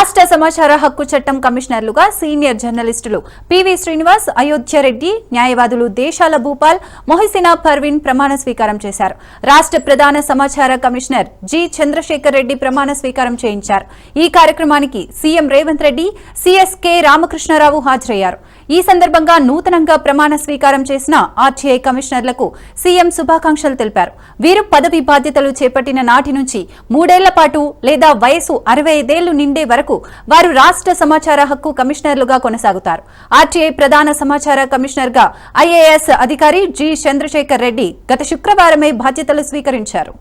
రాష్ట్ర సమాచార హక్కు చట్టం కమిషనర్లుగా సీనియర్ జర్నలిస్టులు పివి శ్రీనివాస్, అయోధ్య రెడ్డి, న్యాయవాదులు దేశాల భూపాల్, మొహసినా పర్వీన్ ప్రమాణ స్వీకారం చేశారు. రాష్ట్ర ప్రధాన సమాచార కమిషనర్ జి చంద్రశేఖర్ రెడ్డి ప్రమాణ స్వీకారం చేయించారు. ఈ కార్యక్రమానికి CM Revanth Reddy, CS K Ramakrishna Rao హాజరయ్యారు. ఈ సందర్భంగా నూతనంగా ప్రమాణ స్వీకారం చేసిన ఆర్టీఐ కమిషనర్లకు సీఎం శుభాకాంక్షలు తెలిపారు. వీరు పదవి బాధ్యతలు చేపట్టిన నాటి నుంచి 3 ఏళ్ల పాటు లేదా వయసు 65 ఏళ్లు నిండే వరకు వారు రాష్ట్ర సమాచార హక్కు కమిషనర్లుగా కొనసాగుతారు. ఆర్టీఐ ప్రధాన సమాచార కమిషనర్ గా ఐఏఎస్ అధికారి జి చంద్రశేఖర్ రెడ్డి గత శుక్రవారమే బాధ్యతలు స్వీకరించారు.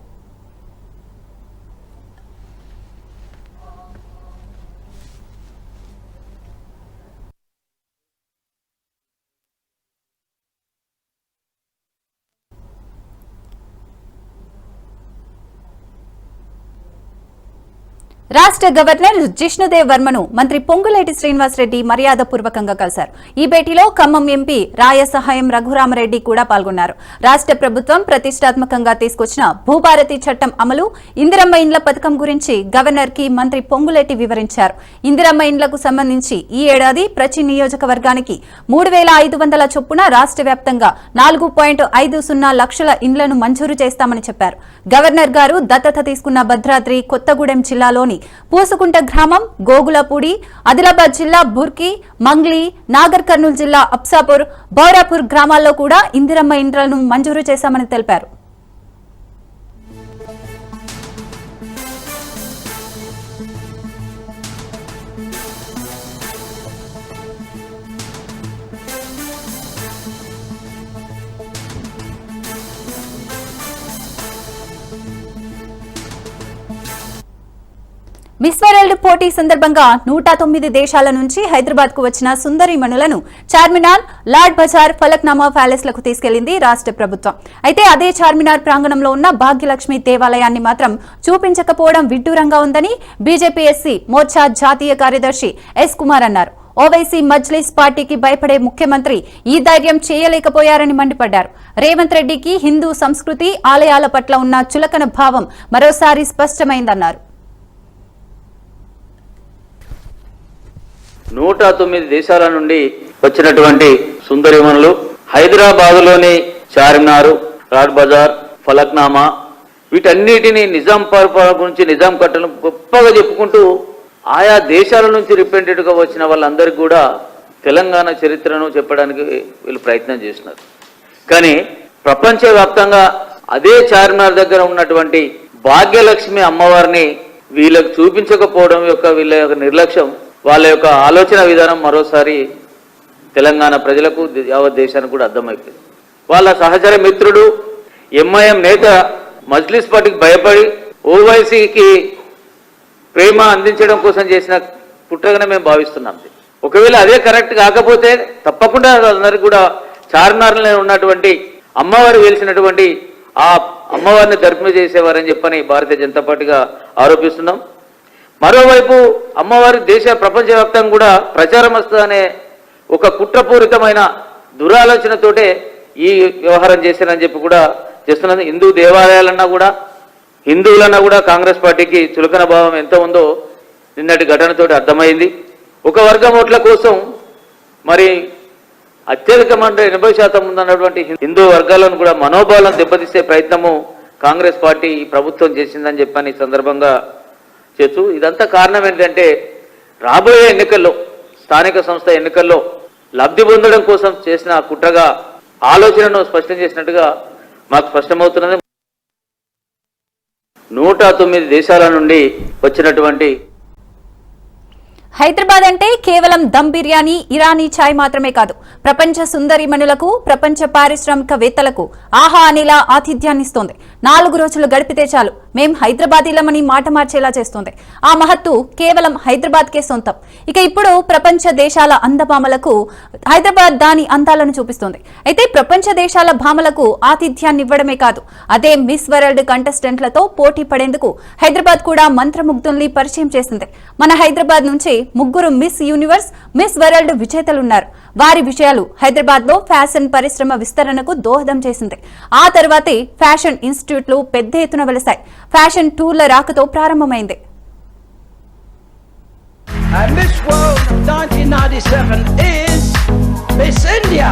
రాష్ట్ర గవర్నర్ జిష్ణుదేవ్ వర్మను మంత్రి పొంగులేటి శ్రీనివాసరెడ్డి మర్యాదపూర్వకంగా కలిశారు. ఈ భేటీలో ఖమ్మం ఎంపీ రాయ సహాయం రఘురామరెడ్డి కూడా పాల్గొన్నారు. రాష్ట్ర ప్రభుత్వం ప్రతిష్టాత్మకంగా తీసుకొచ్చిన భూభారతి చట్టం అమలు, ఇందిరమ్మ ఇండ్ల పథకం గురించి గవర్నర్ కి మంత్రి పొంగులేటి వివరించారు. ఇందిరమ్మ ఇండ్లకు సంబంధించి ఈ ఏడాది ప్రతి నియోజకవర్గానికి 3500 చొప్పున రాష్ట్ర వ్యాప్తంగా 4.50 లక్షల ఇండ్లను మంజూరు చేస్తామని చెప్పారు. గవర్నర్ గారు దత్తత తీసుకున్న భద్రాద్రి కొత్తగూడెం జిల్లాలోని పూసుకుంట గ్రామం, గోగులపూడి, ఆదిలాబాద్ జిల్లా బుర్కి, మంగ్లీ, నాగర్ కర్నూలు జిల్లా అప్సాపూర్, బౌరాపూర్ గ్రామాల్లో కూడా ఇందిరమ్మ ఇండ్లను మంజూరు చేశామని తెలిపారు. మిస్ వరల్డ్ పోటీ సందర్భంగా 109 దేశాల నుంచి హైదరాబాద్ కు వచ్చిన సుందరీమణులను చార్మినార్, లాడ్ బజార్, ఫలక్నామా ప్యాలెస్ లకు తీసుకెళ్లింది రాష్ట్ర ప్రభుత్వం. అయితే అదే చార్మినార్ ప్రాంగణంలో ఉన్న భాగ్యలక్ష్మి దేవాలయాన్ని మాత్రం చూపించకపోవడం విడ్డూరంగా ఉందని బీజేపీ ఎస్సీ మోర్చా జాతీయ కార్యదర్శి ఎస్ కుమార్ అన్నారు. ఓవైసీ మజ్లిస్ పార్టీకి భయపడే ముఖ్యమంత్రి ఈ ధైర్యం చేయలేకపోయారని మండిపడ్డారు. రేవంత్ రెడ్డికి హిందూ సంస్కృతి, ఆలయాల పట్ల ఉన్న చులకన భావం మరోసారి స్పష్టమైందన్నారు. 109 దేశాల నుండి వచ్చినటువంటి సుందరిమణులు హైదరాబాద్లోని చార్మినార్, లాడ్ బజార్, ఫలక్నామా వీటన్నిటిని నిజాం పరిపాలన గురించి, నిజాం కట్టలను గొప్పగా చెప్పుకుంటూ ఆయా దేశాల నుంచి రిప్రజెంటేటివ్ గా వచ్చిన వాళ్ళందరికీ కూడా తెలంగాణ చరిత్రను చెప్పడానికి వీళ్ళు ప్రయత్నం చేస్తున్నారు. కానీ ప్రపంచవ్యాప్తంగా అదే చార్మినార్ దగ్గర ఉన్నటువంటి భాగ్యలక్ష్మి అమ్మవారిని వీళ్ళకు చూపించకపోవడం యొక్క వీళ్ళ యొక్క నిర్లక్ష్యం, వాళ్ళ యొక్క ఆలోచన విధానం మరోసారి తెలంగాణ ప్రజలకు, యావత్ దేశానికి కూడా అర్థమైపోయింది. వాళ్ళ సహచర మిత్రుడు ఎంఐఎం నేత మజ్లిస్ పార్టీకి భయపడి ఓవైసీకి ప్రేమ అందించడం కోసం చేసిన కుట్రగానే మేము భావిస్తున్నాం. ఒకవేళ అదే కరెక్ట్ కాకపోతే తప్పకుండా అందరికి కూడా చార్మినార్లో ఉన్నటువంటి అమ్మవారు వెలిసినటువంటి ఆ అమ్మవారిని దర్శనం చేసేవారని చెప్పని భారతీయ జనతా పార్టీగా ఆరోపిస్తున్నాం. మరోవైపు అమ్మవారి ప్రపంచవ్యాప్తంగా కూడా ప్రచారం వస్తుందనే ఒక కుట్రపూరితమైన దురాలోచనతోటే ఈ వ్యవహారం చేశారని చెప్పి కూడా చేస్తున్నది. హిందూ దేవాలయాలన్నా కూడా, హిందువులన్నా కూడా కాంగ్రెస్ పార్టీకి చులకన భావం ఎంత ఉందో నిన్నటి ఘటనతోటి అర్థమైంది. ఒక వర్గం ఓట్ల కోసం మరి అత్యధికమైన 80% ఉందన్నటువంటి హిందూ వర్గాలను కూడా మనోభావాలను దెబ్బతీసే ప్రయత్నము కాంగ్రెస్ పార్టీ ప్రభుత్వం చేసిందని చెప్పని ఈ సందర్భంగా చేస్తూ, ఇదంతా కారణం ఏంటంటే రాబోయే ఎన్నికల్లో, స్థానిక సంస్థ ఎన్నికల్లో లబ్ధి పొందడం కోసం చేసిన కుట్రగా ఆలోచనను స్పష్టం చేసినట్టుగా మాకు స్పష్టమవుతున్నది. 109 దేశాల నుండి వచ్చినటువంటి హైదరాబాద్ అంటే కేవలం దమ్ బిర్యానీ, ఇరానీ ఛాయ్ మాత్రమే కాదు, ప్రపంచ సుందరిమణులకు, ప్రపంచ పారిశ్రామికవేత్తలకు ఆహా అనిలా ఆతిథ్యాన్నిస్తోంది. 4 రోజులు గడిపితే చాలు మేం హైదరాబాదీలమని మాట మార్చేలా చేస్తోంది. ఆ మహత్తు కేవలం హైదరాబాద్కే సొంతం. ఇక ఇప్పుడు ప్రపంచ దేశాల అందభామలకు హైదరాబాద్ దాని అందాలను చూపిస్తోంది. అయితే ప్రపంచ దేశాల భామలకు ఆతిథ్యాన్ని ఇవ్వడమే కాదు, అదే మిస్ వరల్డ్ కంటెస్టెంట్లతో పోటీ పడేందుకు హైదరాబాద్ కూడా మంత్రముగ్ధుల్ని పరిచయం చేసింది. మన హైదరాబాద్ నుంచి 3 మిస్ యూనివర్స్, మిస్ వరల్డ్ విజేతలున్నారు. వారి విజయాలు హైదరాబాద్ లో ఫ్యాషన్ పరిశ్రమ విస్తరణకు దోహదం చేసింది. ఆ తర్వాతే ఫ్యాషన్ ఇన్స్టిట్యూట్లు పెద్ద ఎత్తున వెలిశాయి. ఫ్యాషన్ టూర్ల రాకతో ప్రారంభమైంది. And Miss World 1997 is Miss India.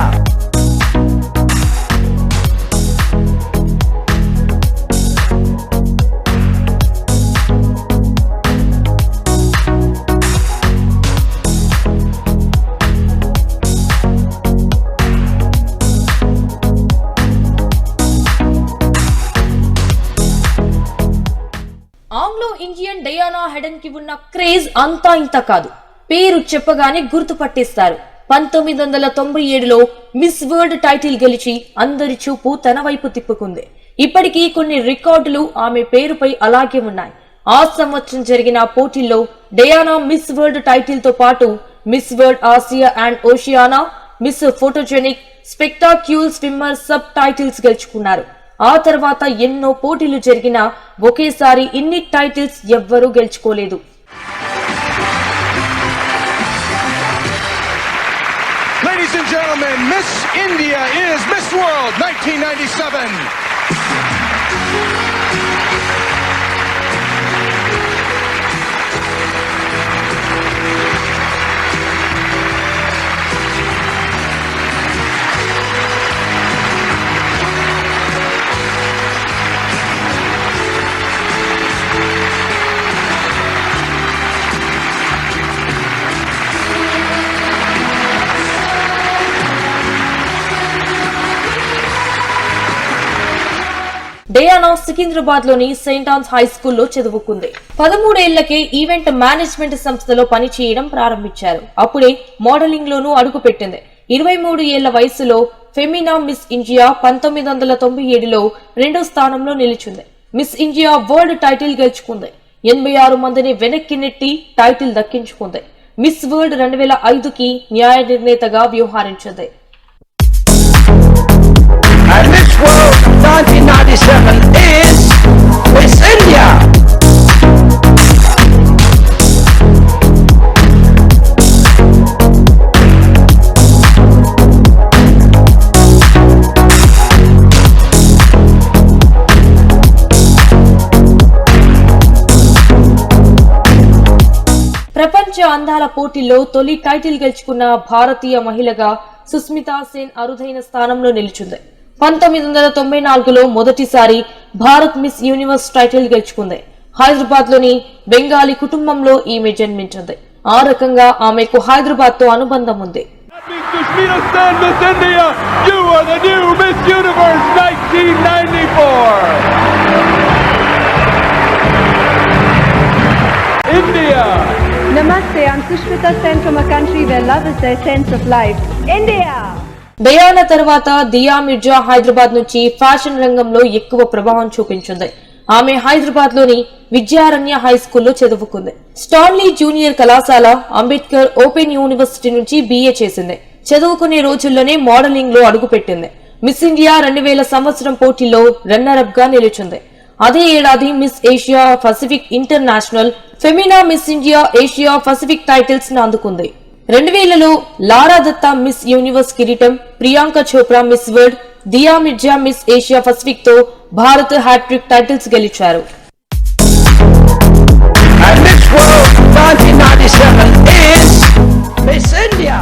Anglo Indian Diana Hayden కి ఉన్న క్రేజ్ అంతా ఇంత కాదు. పేరు చెప్పగానే గుర్తుపట్టేస్తారు. 1997లో మిస్ వరల్డ్ టైటిల్ గెలిచి అందరి చూపు తన వైపు తిప్పుకుంది. ఇప్పటికీ కొన్ని రికార్డులు ఆమె పేరుపై అలాగే ఉన్నాయి. ఆ సంవత్సరం జరిగిన పోటీల్లో డయానా మిస్ వరల్డ్ టైటిల్ తో పాటు miss world Asia and Oceania, miss photogenic, spectacular swimmer subtitles గెలుచుకున్నారు. ఆ తర్వాత ఎన్నో పోటీలు జరిగినా ఒకేసారి ఇన్ని టైటిల్స్ ఎవ్వరూ గెలుచుకోలేదు. Ladies and gentlemen, Miss India is Miss World 1997. Diana Secunderabad లోని సెయింట్ ఆన్స్ హై స్కూల్లో చదువుకుంది. 13 ఏళ్లకే ఈవెంట్ మేనేజ్మెంట్ సంస్థలో పనిచేయడం ప్రారంభించారు. అప్పుడే మోడలింగ్ లోనూ అడుగుపెట్టింది. 23 ఏళ్ల వయసులో ఫెమినా మిస్ ఇండియా 1997లో 2వ స్థానంలో నిలిచింది. మిస్ ఇండియా వరల్డ్ టైటిల్ గెలుచుకుంది. 86 మందిని వెనక్కి నెట్టి టైటిల్ దక్కించుకుంది. మిస్ వరల్డ్ 2005కి న్యాయ నిర్ణేతగా వ్యవహరించింది. And Miss World 1997 is Miss India. ప్రపంచ అందాల పోటీల్లో తొలి టైటిల్ గెలుచుకున్న భారతీయ మహిళగా సుస్మితా సేన్ అరుదైన స్థానంలో నిలిచింది. 1994లో మొదటిసారి భారత్ మిస్ యూనివర్స్ టైటిల్ గెలుచుకుంది. హైదరాబాద్ లోని బెంగాలీ కుటుంబంలో ఈమె జన్మించింది. ఆ రకంగా ఆమెకు హైదరాబాద్ తో అనుబంధం ఉంది. Sushmita Sen, Miss India, you are the new Miss Universe 1994. India. Namaste, I'm Sushmita Sen from a country where love is the essence of life. India! Diana తర్వాత దియా మిర్జా హైదరాబాద్ నుంచి ఫ్యాషన్ రంగంలో ఎక్కువ ప్రభావం చూపించింది. ఆమె హైదరాబాద్ లోని విద్యారణ్య హై స్కూల్లో చదువుకుంది. స్టాన్లీ జూనియర్ కళాశాల, అంబేద్కర్ ఓపెన్ యూనివర్సిటీ నుంచి BA చేసింది. చదువుకునే రోజుల్లోనే మోడలింగ్ లో అడుగుపెట్టింది. మిస్ ఇండియా 2000 సంవత్సరం పోటీల్లో రన్నర్ అప్ గా నిలిచింది. అదే ఏడాది miss Asia Pacific international, Femina miss India Asia Pacific titles ను అందుకుంది. 2000లో లారా దత్తా మిస్ యూనివర్స్ కిరీటం, ప్రియాంక చోప్రా మిస్ వరల్డ్, దియా మిర్జా మిస్ ఏషియా పసిఫిక్ తో భారత్ హ్యాట్రిక్ టైటిల్స్ గెలిచారు. And Miss World 1997 is Miss India.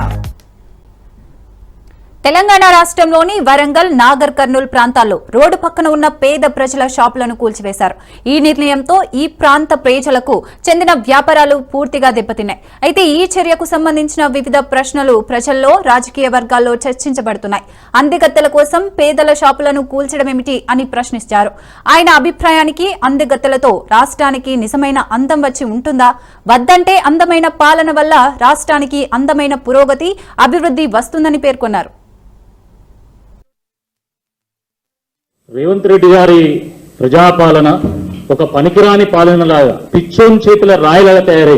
Telangana రాష్ట్రంలోని వరంగల్, నాగర్ కర్నూల్ ప్రాంతాల్లో రోడ్డు పక్కన ఉన్న పేద ప్రజల షాపులను కూల్చివేశారు. ఈ నిర్ణయంతో ఈ ప్రాంత ప్రజలకు చెందిన వ్యాపారాలు పూర్తిగా దెబ్బతిన్నాయి. అయితే ఈ చర్యకు సంబంధించిన వివిధ ప్రశ్నలు ప్రజల్లో, రాజకీయ వర్గాల్లో చర్చించబడుతున్నాయి. అందెగత్తెల కోసం పేదల షాపులను కూల్చడమేమిటి అని ప్రశ్నించారు. ఆయన అభిప్రాయానికి అందెగత్తెలతో రాష్ట్రానికి నిజమైన అందం వచ్చి ఉంటుందా? వద్దంటే అందమైన పాలన వల్ల రాష్ట్రానికి అందమైన పురోగతి, అభివృద్ధి వస్తుందని పేర్కొన్నారు. రేవంత్ రెడ్డి గారి ప్రజాపాలన ఒక పనికిరాని పాలనలాగా, పిచ్చోన్ చేతుల రాయిలాగా తయారై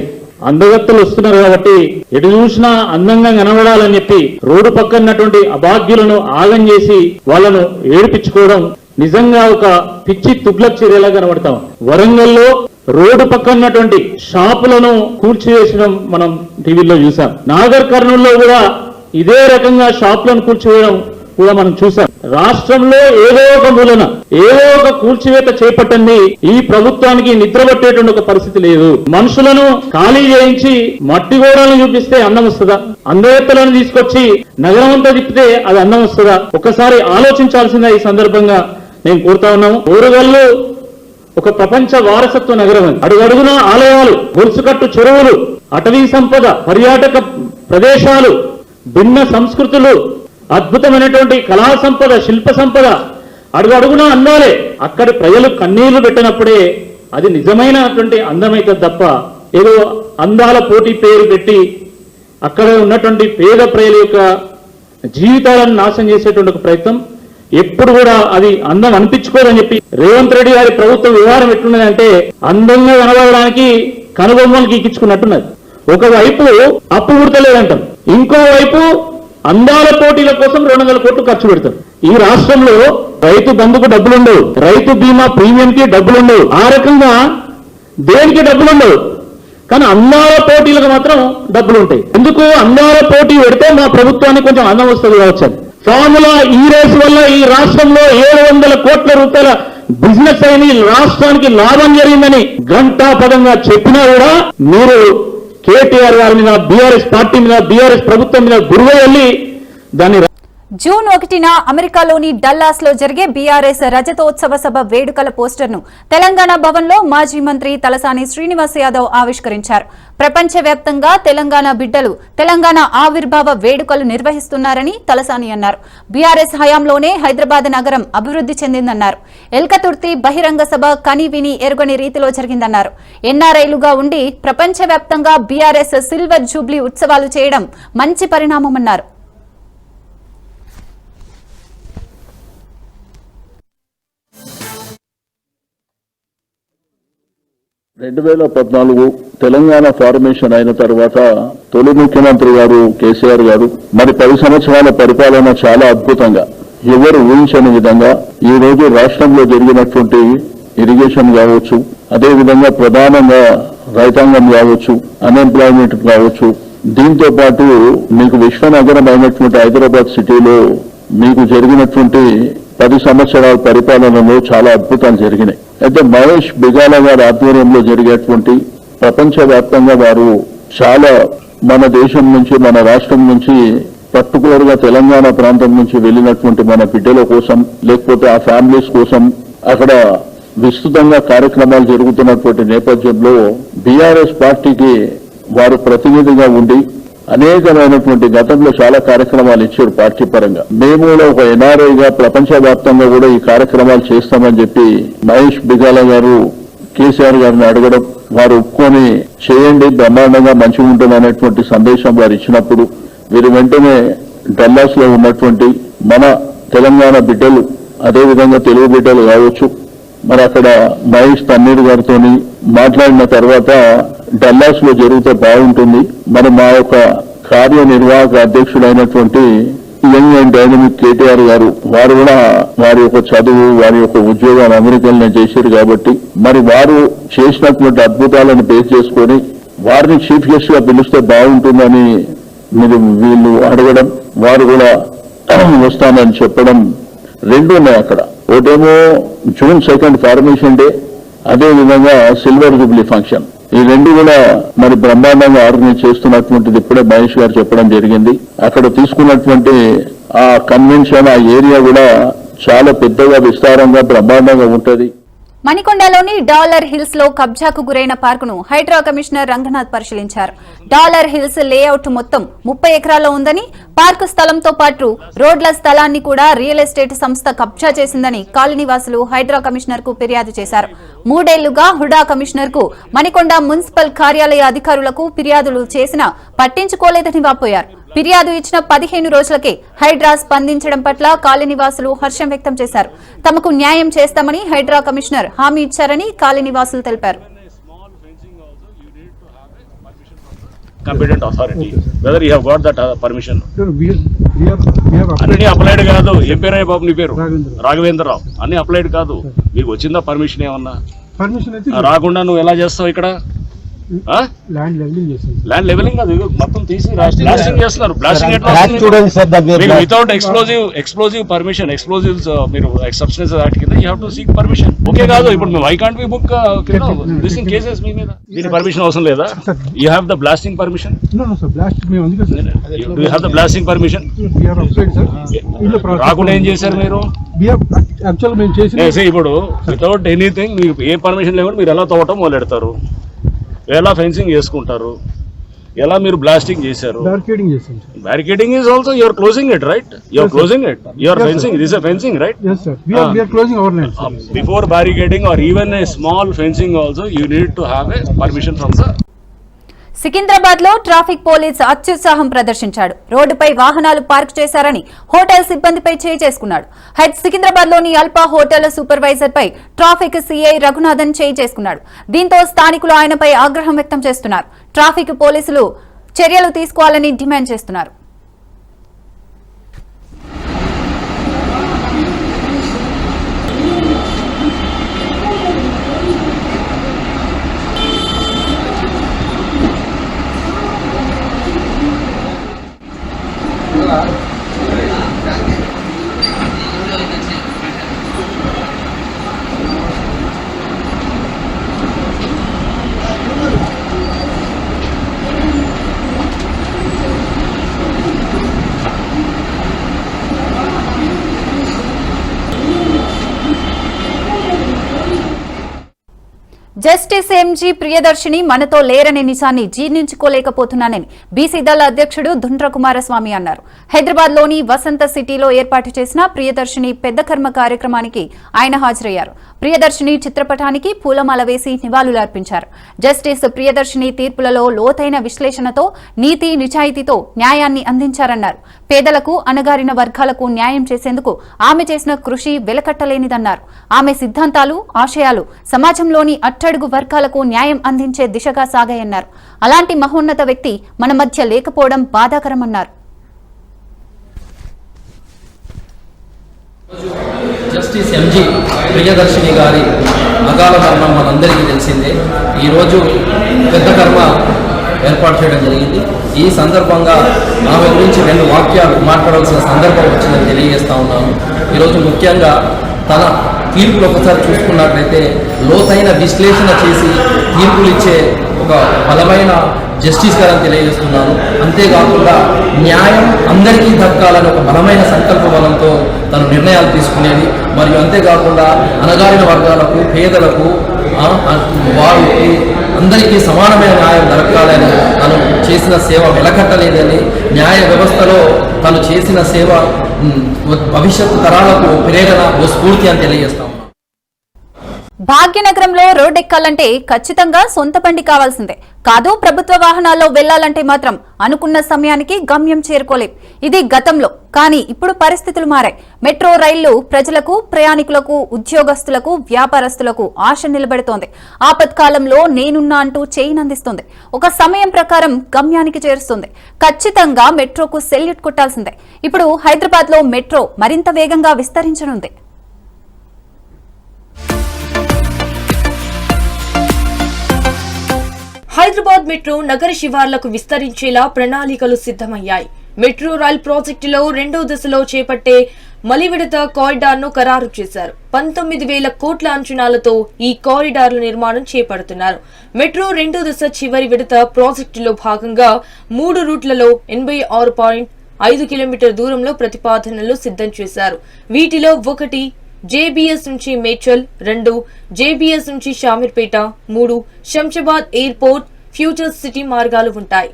అందగత్తలు వస్తున్నారు కాబట్టి ఎటు చూసినా అందంగా కనబడాలని చెప్పి రోడ్డు పక్కనటువంటి అభాగ్యులను ఆగం చేసి వాళ్ళను ఏడిపించుకోవడం నిజంగా ఒక పిచ్చి తుగ్లక్ చర్యలా కనబడతాం. వరంగల్లో రోడ్డు పక్కనటువంటి షాపులను కూల్చివేసడం మనం టీవీలో చూసాం. నాగర్ కర్నూల్లో కూడా ఇదే రకంగా షాపులను కూల్చివేయడం కూడా మనం చూసాం. రాష్ట్రంలో ఏదో ఒక మూలన ఏదో ఒక కూల్చివేత చేపట్టండి ఈ ప్రభుత్వానికి నిద్రపట్టేటువంటి ఒక పరిస్థితి లేదు. మనుషులను ఖాళీ చేయించి మట్టి గోడలను చూపిస్తే అందం వస్తుందా? అందవేత్తలను తీసుకొచ్చి నగరం అంతా తిప్పితే అది అందం వస్తుందా? ఒకసారి ఆలోచించాల్సిందే ఈ సందర్భంగా నేను కోరుతా ఉన్నాము. ఓరుగల్లు ఒక ప్రపంచ వారసత్వ నగరం అని, అడుగడుగున ఆలయాలు, గొలుసుకట్టు చెరువులు, అటవీ సంపద, పర్యాటక ప్రదేశాలు, భిన్న సంస్కృతులు, అద్భుతమైనటువంటి కళా సంపద, శిల్ప సంపద, అడుగడుగున అందాలే. అక్కడి ప్రజలు కన్నీళ్లు పెట్టినప్పుడే అది నిజమైనటువంటి అందమైతే తప్ప ఏదో అందాల పోటీ పేరు పెట్టి అక్కడ ఉన్నటువంటి పేద ప్రజల యొక్క జీవితాలను నాశనం చేసేటువంటి ఒక ప్రయత్నం ఎప్పుడు కూడా అది అందం అనిపించుకోదని చెప్పి రేవంత్ రెడ్డి గారి ప్రభుత్వ వ్యవహారం ఎట్లున్నదంటే అందంగా కనబడడానికి కనుబొమ్మలు గీకించుకున్నట్టున్నది. ఒకవైపు అప్పు పుడతలేదంటాం, ఇంకోవైపు అందాల పోటీల కోసం 200 కోట్లు ఖర్చు పెడతారు. ఈ రాష్ట్రంలో రైతు బంధుకు డబ్బులుండవు, రైతు బీమా ప్రీమియంకి డబ్బులుండవు, ఆ రకంగా దేనికి డబ్బులుండవు. కానీ అందాల పోటీలకు మాత్రం డబ్బులు ఉంటాయి. ఎందుకు అందాల పోటీ పెడితే మా ప్రభుత్వానికి కొంచెం అందం వస్తుంది కావచ్చు. ఫార్ములా ఈ రేసు వల్ల ఈ రాష్ట్రంలో 700 కోట్ల రూపాయల బిజినెస్ అయిన రాష్ట్రానికి లాభం జరిగిందని ఘంటాపదంగా చెప్పినా కూడా మీరు కేటీఆర్ గారి మీద, బీఆర్ఎస్ పార్టీ మీద, బీఆర్ఎస్ ప్రభుత్వం మీద గురువు వెళ్ళి దాన్ని జూన్ 1న అమెరికాలోని డల్లాస్ లో జరిగే బీఆర్ఎస్ రజతోత్సవ సభ వేడుకల పోస్టర్ను తెలంగాణ భవన్లో మాజీ మంత్రి తలసాని శ్రీనివాస్ యాదవ్ ఆవిష్కరించారు. ప్రపంచవ్యాప్తంగా తెలంగాణ బిడ్డలు తెలంగాణ ఆవిర్భావ వేడుకలు నిర్వహిస్తున్నారని తలసాని అన్నారు. బీఆర్ఎస్ హయాంలోనే హైదరాబాద్ నగరం అభివృద్ధి చెందిందన్నారు. ఎల్కతుర్తి బహిరంగ సభ కని విని ఎరుగని రీతిలో జరిగిందన్నారు. ఎన్ఆర్ఐలుగా ఉండి ప్రపంచవ్యాప్తంగా బీఆర్ఎస్ సిల్వర్ జూబ్లీ ఉత్సవాలు చేయడం మంచి పరిణామమన్నారు. 2014 తెలంగాణ ఫార్మేషన్ అయిన తర్వాత తొలి ముఖ్యమంత్రి గారు కేసీఆర్ గారు మరి 10 సంవత్సరాల పరిపాలన చాలా అద్భుతంగా ఎవరు ఊహించని విధంగా ఈ రోజు రాష్ట్రంలో జరిగినటువంటి ఇరిగేషన్ కావచ్చు, అదేవిధంగా ప్రధానంగా రైతాంగం కావచ్చు, అన్ఎంప్లాయ్మెంట్ కావచ్చు, దీంతో పాటు మీకు విశ్వనగరం అయినటువంటి హైదరాబాద్ సిటీలో మీకు జరిగినటువంటి 10 సంవత్సరాల పరిపాలనలో చాలా అద్భుతాలు జరిగినాయి. అయితే మహేష్ బిగాల గారి ఆధ్వర్యంలో జరిగేటువంటి ప్రపంచవ్యాప్తంగా వారు చాలా మన దేశం నుంచి, మన రాష్ట్రం నుంచి, పర్టికులర్ గా తెలంగాణ ప్రాంతం నుంచి వెళ్ళినటువంటి మన బిడ్డల కోసం, లేకపోతే ఆ ఫ్యామిలీస్ కోసం అక్కడ విస్తృతంగా కార్యక్రమాలు జరుగుతున్నటువంటి నేపథ్యంలో బీఆర్ఎస్ పార్టీకి వారు ప్రతినిధిగా ఉండి అనేకమైనటువంటి గతంలో చాలా కార్యక్రమాలు ఇచ్చారు పార్టీ పరంగా. మేము కూడా ఒక ఎన్ఆర్ఐగా ప్రపంచవ్యాప్తంగా కూడా ఈ కార్యక్రమాలు చేస్తామని చెప్పి మహేష్ బిగాల గారు కేసీఆర్ గారిని అడగడం, వారు ఒప్పుకొని చేయండి బ్రహ్మాండంగా మంచిగా ఉంటుంది అనేటువంటి సందేశం వారు ఇచ్చినప్పుడు వీరు వెంటనే డల్లాస్ లో ఉన్నటువంటి మన తెలంగాణ బిడ్డలు, అదేవిధంగా తెలుగు బిడ్డలు కావచ్చు, మరి అక్కడ మహేష్ తన్నీర్ గారితో మాట్లాడిన తర్వాత డల్లాస్ లో జరిగితే బాగుంటుంది, మరి మా యొక్క కార్యనిర్వాహక అధ్యక్షుడైనటువంటి యంగ్ అండ్ డైనమిక్ కేటీఆర్ గారు వారు కూడా వారి యొక్క చదువు, వారి యొక్క ఉద్యోగాలు అమెరికాలోనే చేశారు కాబట్టి మరి వారు చేసినటువంటి అద్భుతాలను బేస్ చేసుకొని వారిని చీఫ్ గెస్ట్ గా పిలిస్తే బాగుంటుందని మీరు వీళ్ళు అడగడం, వారు కూడా వస్తానని చెప్పడం, రెండు ఉన్నాయి అక్కడ. ఒకటేమో June 2 ఫార్మేషన్ డే, అదే విధంగా సిల్వర్ జూబ్లీ ఫంక్షన్, ఈ రెండు కూడా మరి బ్రహ్మాండంగా ఆర్గనైజ్ చేస్తున్నటువంటిది ఇప్పుడే మహేష్ గారు చెప్పడం జరిగింది. అక్కడ తీసుకున్నటువంటి ఆ కన్వెన్షన్, ఆ ఏరియా కూడా చాలా పెద్దగా విస్తారంగా బ్రహ్మాండంగా ఉంటది. మణికొండలోని డాలర్ హిల్స్ లో కబ్జాకు గురైన పార్కును హైడ్రా కమిషనర్ రంగనాథ్ పరిశీలించారు. డాలర్ హిల్స్ లేఅవుట్ మొత్తం 30 ఎకరాల్లో ఉందని, పార్కు స్థలంతో పాటు రోడ్ల స్థలాన్ని కూడా రియల్ ఎస్టేట్ సంస్థ కబ్జా చేసిందని కాలనీవాసులు హైడ్రా కమిషనర్ కు ఫిర్యాదు చేశారు. 3 ఏళ్లుగా హుడా కమిషనర్ కు మణికొండ మున్సిపల్ కార్యాలయ అధికారులకు ఫిర్యాదులు చేసినా పట్టించుకోలేదని వాపోయారు. ఫిర్యాదు ఇచ్చిన 15 రోజులకే హైడ్రా స్పందించడం పట్ల కాలనీవాసులు హర్షం వ్యక్తం చేశారు. తమకు న్యాయం చేస్తామని హైడ్రా కమిషనర్ హామీ ఇచ్చారని కాలనీవాసులు తెలిపారు. Competent authority, whether you have got that permission. అన్ని అప్లైడ్ కాదు. ఏం పేరు అయ్యా బాబు నీ పేరు? రాఘవేంద్రరావు. అన్ని అప్లైడ్ కాదు. మీకు వచ్చిందా పర్మిషన్? ఏమన్నా రాకుండా నువ్వు ఎలా చేస్తావు? ఇక్కడ ల్యాండ్ లెవెలింగ్ చేస్తాం. ల్యాండ్ లెవెలింగ్ అది మొత్తం తీసి బ్లాస్టింగ్ చేస్తున్నారు. Blasting without explosive permission, explosives మీరు సబ్స్టెన్స్ యాక్ట్ కింద you have to seek permission. Okay కాదు, ఇప్పుడు why can't we book this cases మీ మీద? దీని పర్మిషన్ అవసరం లేదా? You have the blasting permission? You have the blasting permission. రాకుండా ఏం చేశారు మీరు? ఇప్పుడు వితౌట్ ఎనీథింగ్ ఏ పర్మిషన్ లేకుండా మీరు ఎలా తవ్వటం మొదలెడతారు, ఎలా ఫెన్సింగ్ చేసుకుంటారు, ఎలా మీరు బ్లాస్టింగ్ చేశారు? Barricading is also you're closing it, right? You're closing it, you're fencing, this is fencing, right? Before barricading or even a small fencing also you need to have a permission from the. Secunderabad లో traffic police అత్యుత్సాహం ప్రదర్శించాడు. రోడ్డుపై వాహనాలు park చేశారని hotel సిబ్బందిపై చేయి చేసుకున్నాడు. సికింద్రాబాద్ లోని alpha hotel supervisor పై traffic CI Raghunathan చేయి చేసుకున్నాడు. దీంతో స్థానికులు ఆయనపై ఆగ్రహం వ్యక్తం చేస్తున్నారు. ట్రాఫిక్ పోలీసులు చర్యలు తీసుకోవాలని డిమాండ్ చేస్తున్నారు. జస్టిస్ ఎంజీ ప్రియదర్శిని మనతో లేరనే నిజాన్ని జీర్ణించుకోలేకపోతున్నానని బీసీ దళ అధ్యక్షుడు దుండ్ర కుమారస్వామి అన్నారు. హైదరాబాద్ లోని వసంత సిటీలో ఏర్పాటు చేసిన ప్రియదర్శిని పెద్ద కర్మ కార్యక్రమానికి ఆయన హాజరయ్యారు. ప్రియదర్శిని చిత్రపటానికి పూలమాల వేసి నివాళులర్పించారు. జస్టిస్ ప్రియదర్శిని తీర్పులలో లోతైన విశ్లేషణతో నీతి నిజాయితీతో న్యాయాన్ని అందించారన్నారు. పేదలకు, అణగారిన వర్గాలకు న్యాయం చేసేందుకు ఆమె చేసిన కృషి వెలకట్టలేనిదన్నారు. ఆమె సిద్ధాంతాలు, ఆశయాలు సమాజంలోని అట్టడుగు వర్గాలకు న్యాయం అందించే దిశగా సాగాయన్నారు. అలాంటి మహోన్నత వ్యక్తి మన మధ్య లేకపోవడం బాధాకరమన్నారు. జస్టిస్ ఎంజీ ప్రియదర్శిని గారి అకాల మరణం మనందరికీ తెలిసిందే. ఈరోజు పెద్ద కర్మ ఏర్పాటు చేయడం జరిగింది. ఈ సందర్భంగా ఆమె గురించి 2 వాక్యాలు మాట్లాడాల్సిన సందర్భం వచ్చిందని తెలియజేస్తా ఉన్నాను. ఈరోజు ముఖ్యంగా తన తీర్పులు ఒకసారి చూసుకున్నట్లయితే లోతైన విశ్లేషణ చేసి తీర్పులు ఇచ్చే ఒక బలమైన జస్టిస్ గారని తెలియజేస్తున్నాను. అంతేకాకుండా న్యాయం అందరికీ దక్కాలని ఒక బలమైన సంకల్ప బలంతో తను నిర్ణయాలు తీసుకునేది. మరియు అంతేకాకుండా అణగారిన వర్గాలకు, పేదలకు, వారికి అందరికీ సమానమైన న్యాయం దొరకాలని తను చేసిన సేవ వెలకట్టలేదని, న్యాయ వ్యవస్థలో తను చేసిన సేవ భవిష్యత్తు తరాలకు ప్రేరణ, ఓ స్ఫూర్తి అని తెలియజేస్తాం. భాగ్యనగరంలో రోడ్డెక్కాలంటే ఖచ్చితంగా సొంత బండి కావాల్సిందే. కాదు ప్రభుత్వ వాహనాల్లో వెళ్లాలంటే మాత్రం అనుకున్న సమయానికి గమ్యం చేరుకోలేం. ఇది గతంలో. కానీ ఇప్పుడు పరిస్థితులు మారాయి. మెట్రో రైళ్లు ప్రజలకు, ప్రయాణికులకు, ఉద్యోగస్తులకు, వ్యాపారస్తులకు ఆశ నిలబెడుతోంది. ఆపత్కాలంలో నేనున్నా అంటూ చేయినందిస్తుంది. ఒక సమయం ప్రకారం గమ్యానికి చేరుస్తుంది. ఖచ్చితంగా మెట్రోకు సెల్యూట్ కొట్టాల్సిందే. ఇప్పుడు హైదరాబాద్ లో మెట్రో మరింత వేగంగా విస్తరించనుంది. హైదరాబాద్ మెట్రో నగర శివార్లకు విస్తరించేలా ప్రణాళికలు సిద్ధమయ్యాయి. మెట్రో రైల్ ప్రాజెక్టులో 2వ దశలో చేపట్టే మలివిడత కారిడార్ను ఖరారు చేశారు. 19,000 కోట్ల అంచనాలతో ఈ కారిడార్ల నిర్మాణం చేపడుతున్నారు. మెట్రో 2వ దశ చివరి విడత ప్రాజెక్టులో భాగంగా 3 రూట్లలో 86.5 కిలోమీటర్ దూరంలో ప్రతిపాదనలు సిద్ధం చేశారు. వీటిలో 1 జేబీఎస్ నుంచి మేడ్చల్, 2 జేబీఎస్ నుంచి Shamirpet, 3 Shamshabad airport, future city మార్గాలు ఉంటాయి.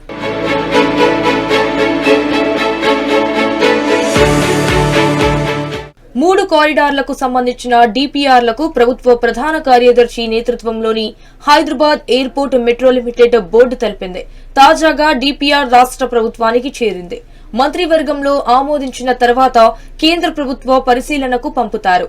మూడు కారిడార్లకు సంబంధించిన డిపిఆర్లకు ప్రభుత్వ ప్రధాన కార్యదర్శి నేతృత్వంలోని Hyderabad airport metro limited board తెలిపింది. తాజాగా డిపిఆర్ రాష్ట్ర ప్రభుత్వానికి చేరింది. మంత్రివర్గంలో ఆమోదించిన తర్వాత కేంద్ర ప్రభుత్వ పరిశీలనకు పంపుతారు.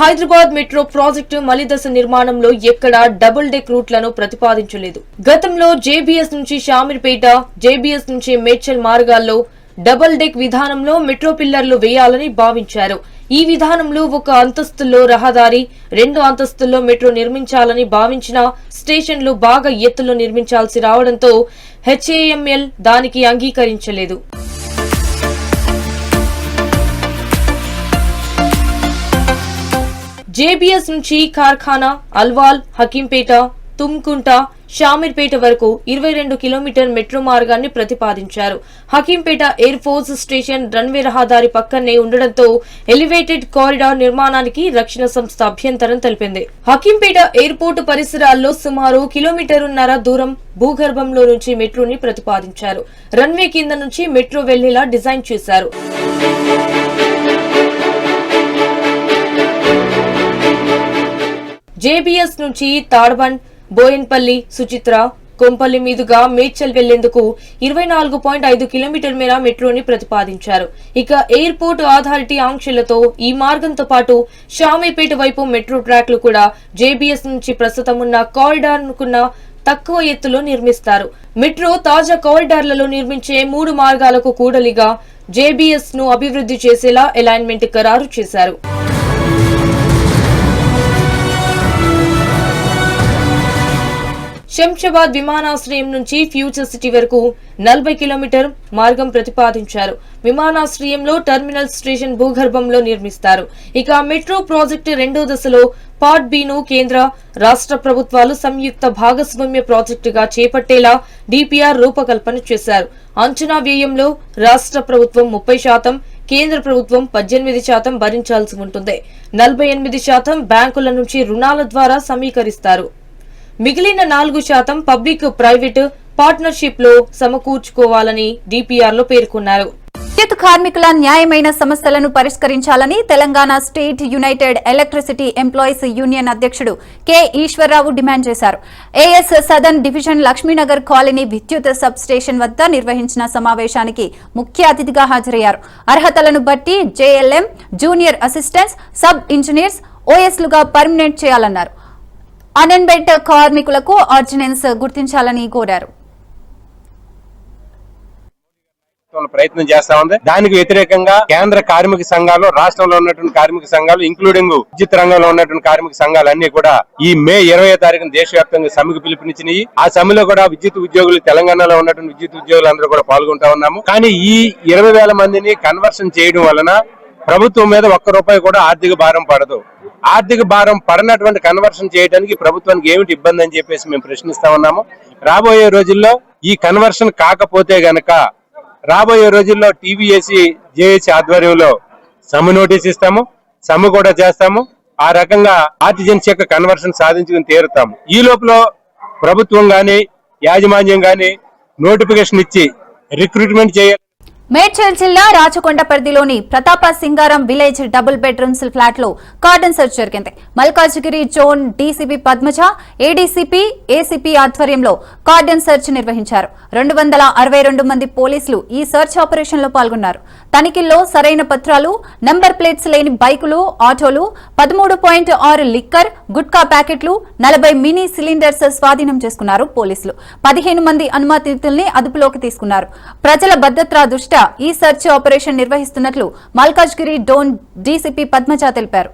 హైదరాబాద్ మెట్రో ప్రాజెక్టు మలిదశ నిర్మాణంలో ఎక్కడా డబుల్ డెక్ రూట్లను ప్రతిపాదించలేదు. గతంలో జేబీఎస్ నుంచి షామీర్పేట, జేబీఎస్ నుంచి మేడ్చల్ మార్గాల్లో డబుల్ డెక్ విధానంలో మెట్రో పిల్లర్లు వేయాలని భావించారు. ఈ విధానంలో ఒక అంతస్తుల్లో రహదారి, 2 అంతస్తుల్లో మెట్రో నిర్మించాలని భావించిన స్టేషన్లు బాగా ఎత్తులో నిర్మించాల్సి రావడంతో హెచ్ఏఎంఎల్ దానికి అంగీకరించలేదు. జేబీఎస్ నుంచి కార్ఖానా, అల్వాల్, హకీంపేట, తుమ్కుంట, షామీర్పేట వరకు 22 కిలోమీటర్ మెట్రో మార్గాన్ని ప్రతిపాదించారు. Hakimpet air force station runway రహదారి పక్కనే ఉండడంతో ఎలివేటెడ్ కారిడార్ నిర్మాణానికి రక్షణ సంస్థ అభ్యంతరం తెలిపింది. హకీంపేట ఎయిర్పోర్టు పరిసరాల్లో సుమారు 1.5 కిలోమీటర్ల దూరం భూగర్భంలో నుంచి మెట్రోని ప్రతిపాదించారు. రన్వే కింద నుంచి మెట్రో వెళ్లేలా డిజైన్ చేశారు. జేబీఎస్ నుంచి తాడ్బండ్, బోయన్పల్లి, సుచిత్ర, కొంపల్లి మీదుగా మేడ్చల్ వెళ్లేందుకు 24.5 కిలోమీటర్ మేర మెట్రోని ప్రతిపాదించారు. ఇక ఎయిర్పోర్ట్ అథారిటీ ఆంక్షలతో ఈ మార్గంతో పాటు షామీర్పేట వైపు మెట్రో ట్రాక్లు కూడా జేబీఎస్ నుంచి ప్రస్తుతం ఉన్న కారిడార్ కున్న తక్కువ ఎత్తులో నిర్మిస్తారు. మెట్రో తాజా కారిడార్లలో నిర్మించే 3 మార్గాలకు కూడలిగా జేబీఎస్ ను అభివృద్ధి చేసేలా అలైన్మెంట్ ఖరారు చేశారు. శంషాబాద్ విమానాశ్రయం నుంచి ఫ్యూచర్ సిటీ వరకు 40 కిలోమీటర్ మార్గం ప్రతిపాదించారు. విమానాశ్రయంలో టెర్మినల్ స్టేషన్ భూగర్భంలో నిర్మిస్తారు. ఇక మెట్రో ప్రాజెక్టు 2వ దశలో పార్ట్ బిను కేంద్ర, రాష్ట్ర ప్రభుత్వాలు సంయుక్త భాగస్వామ్య ప్రాజెక్టుగా చేపట్టేలా డిపిఆర్ రూపకల్పన చేశారు. అంచనా వ్యయంలో రాష్ట్ర ప్రభుత్వం 30%, కేంద్ర ప్రభుత్వం 18% భరించాల్సి ఉంటుంది. 48% బ్యాంకుల నుంచి రుణాల ద్వారా సమీకరిస్తారు. మిగిలిన 4% పబ్లిక్ ప్రైవేట్ పార్ట్నర్షిప్ లో సమకూర్చుకోవాలని డిపిఆర్ లో పేర్కొన్నారు. విద్యుత్ కార్మికుల న్యాయమైన సమస్యలను పరిష్కరించాలని Telangana state united electricity employees union అధ్యక్షుడు కె ఈశ్వరరావు డిమాండ్ చేశారు. AS southern division Lakshminagar colony విద్యుత్ సబ్ స్టేషన్ వద్ద నిర్వహించిన సమావేశానికి ముఖ్య అతిథిగా హాజరయ్యారు. అర్హతలను బట్టి JLM, junior assistants, sub engineers, ఓఎస్లుగా పర్మినెంట్ చేయాలన్నారు. అన్ఎంబెడ్ కార్మికులకు ఆర్డినెన్స్ గుర్తించాలని కోరారు. ప్రయత్నం చేస్తా ఉంది. దానికి వ్యతిరేకంగా కేంద్ర కార్మిక సంఘాలు, రాష్ట్రంలో ఉన్నటువంటి కార్మిక సంఘాలు, ఇంక్లూడింగ్ విద్యుత్ రంగంలో ఉన్నటువంటి కార్మిక సంఘాలు అన్ని కూడా ఈ మే 20వ తారీఖున దేశవ్యాప్తంగా సమ్మెకు పిలుపునిచ్చినాయి. ఆ సమ్మెలో కూడా విద్యుత్ ఉద్యోగులు, తెలంగాణలో ఉన్నటువంటి విద్యుత్ ఉద్యోగులు అందరూ కూడా పాల్గొంటా ఉన్నాము. కానీ ఈ 20,000 మందిని కన్వర్షన్ చేయడం వలన ప్రభుత్వం మీద ₹1 కూడా ఆర్థిక భారం పడదు. ఆర్థిక భారం పడినటువంటి కన్వర్షన్ చేయడానికి ప్రభుత్వానికి ఏమిటి ఇబ్బంది అని చెప్పేసి మేము ప్రశ్నిస్తా ఉన్నాము. రాబోయే రోజుల్లో ఈ కన్వర్షన్ కాకపోతే గనక రాబోయే రోజుల్లో టీవీఏసీ, జేఏసీ ఆధ్వర్యంలో సమ్మె నోటీస్ ఇస్తాము, సమ్మె కూడా చేస్తాము. ఆ రకంగా ఆర్టిజన్స్ యొక్క కన్వర్షన్ సాధించుకుని తీరుతాము. ఈ లోపల ప్రభుత్వం గాని, యాజమాన్యం గాని నోటిఫికేషన్ ఇచ్చి రిక్రూట్మెంట్ చేయాలి. మేడ్చల్ జిల్లా రాచకొండ పరిధిలోని ప్రతాప సింగారం విలేజ్ డబుల్ బెడ్రూమ్స్ ఫ్లాట్ లో కార్డన్ సెర్చ్ జరిగింది. Malkajgiri zone DCP Padmaja, ADCP, ACP ఆధ్వర్యంలో కార్డన్ సెర్చ్ నిర్వహించారు. 262 మంది పోలీసులు ఈ సెర్చ్ ఆపరేషన్ లో పాల్గొన్నారు. తనిఖీల్లో సరైన పత్రాలు, నంబర్ ప్లేట్స్ లేని బైకులు, ఆటోలు, 13.6 లిక్కర్, గుట్కా ప్యాకెట్లు, 40 మినీ సిలిండర్స్ స్వాధీనం చేసుకున్నారు పోలీసులు. 15 మంది అనుమానితుల్ని అదుపులోకి తీసుకున్నారు. ప్రజల భద్రతా దృష్ట్యా ఈ సెర్చ్ ఆపరేషన్ నిర్వహిస్తున్నట్లు మల్కాజ్గిరి డోన్ డీసీపీ పద్మజ తెలిపారు.